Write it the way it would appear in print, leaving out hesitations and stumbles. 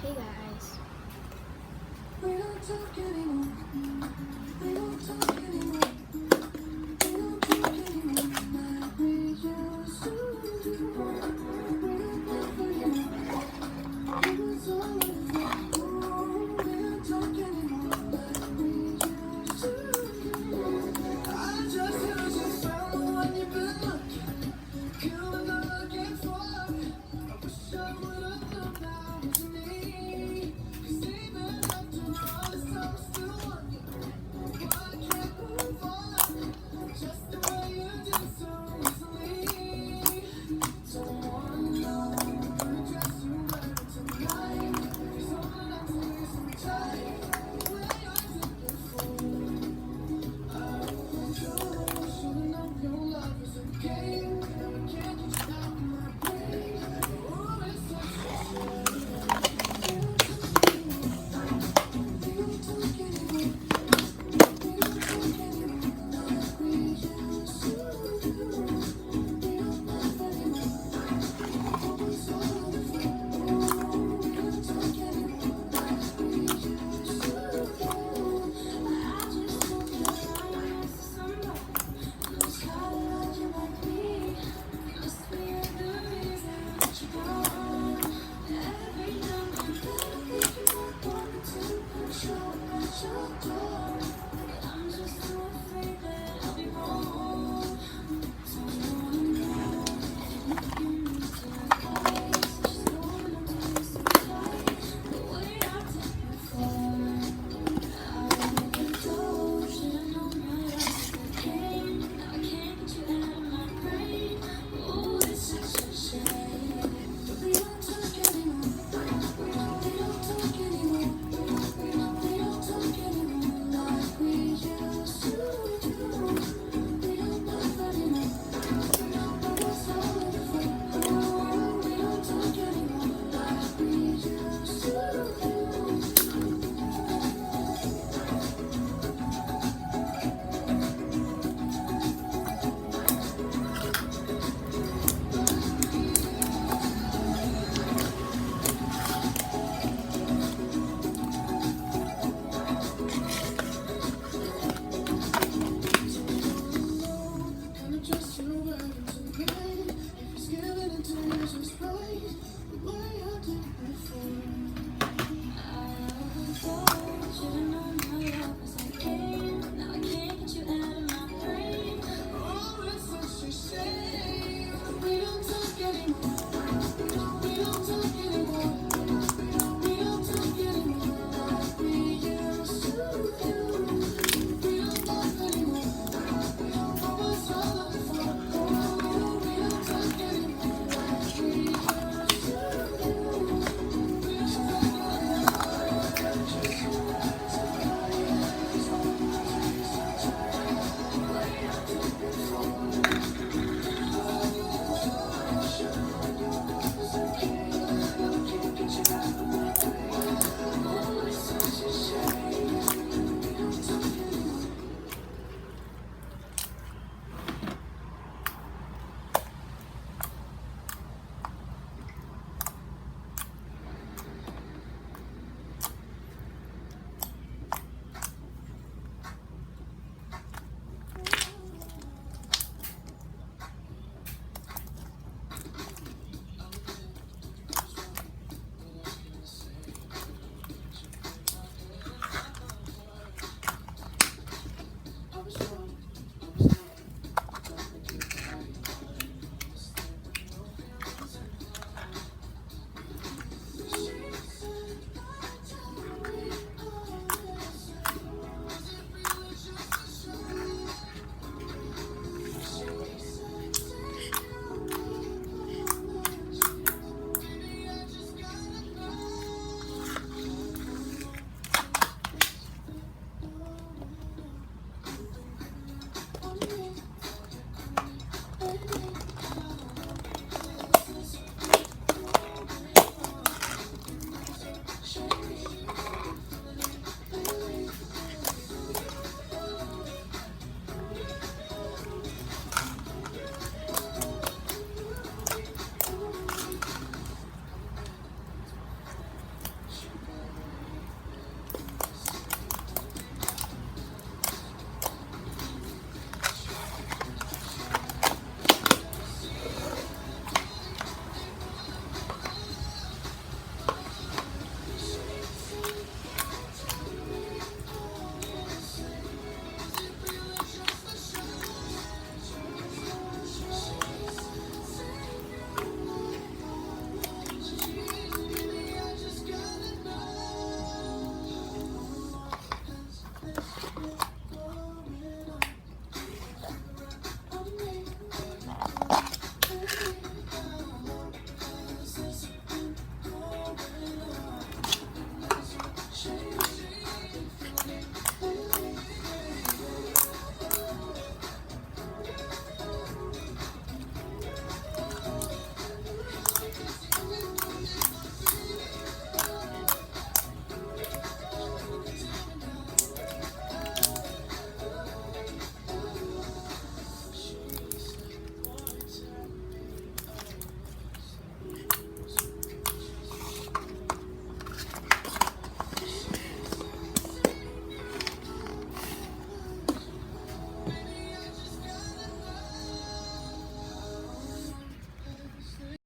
Hey guys. We don't talk anymore. We don't talk anymore. We don't talk anymore like we used to do. We don't laugh anymore. It was all over. We don't talk anymore like we used to do. I just heard you found the one you've been looking. You were not looking for. I wish I would've known that was me. 'Cause even after all this time, I'm still wondering why I can't move on just the way you did so easily. Don't wanna know what dress you wearing tonight. Please hold on to me so tight. The way I did before. I want you, should've known your love was a game. Now I can't get you out of my brain. Oh, it's such a shame. We don't talk anymore. We don't talk anymore like we used to do. We don't laugh anymore. Oh, it's all over. Oh, we don't talk anymore like we used to do. I just hope you're honest to somebody who's kinda like you like me. Must be the reason that you're gone. Every now and then I think you might want me to control at your door.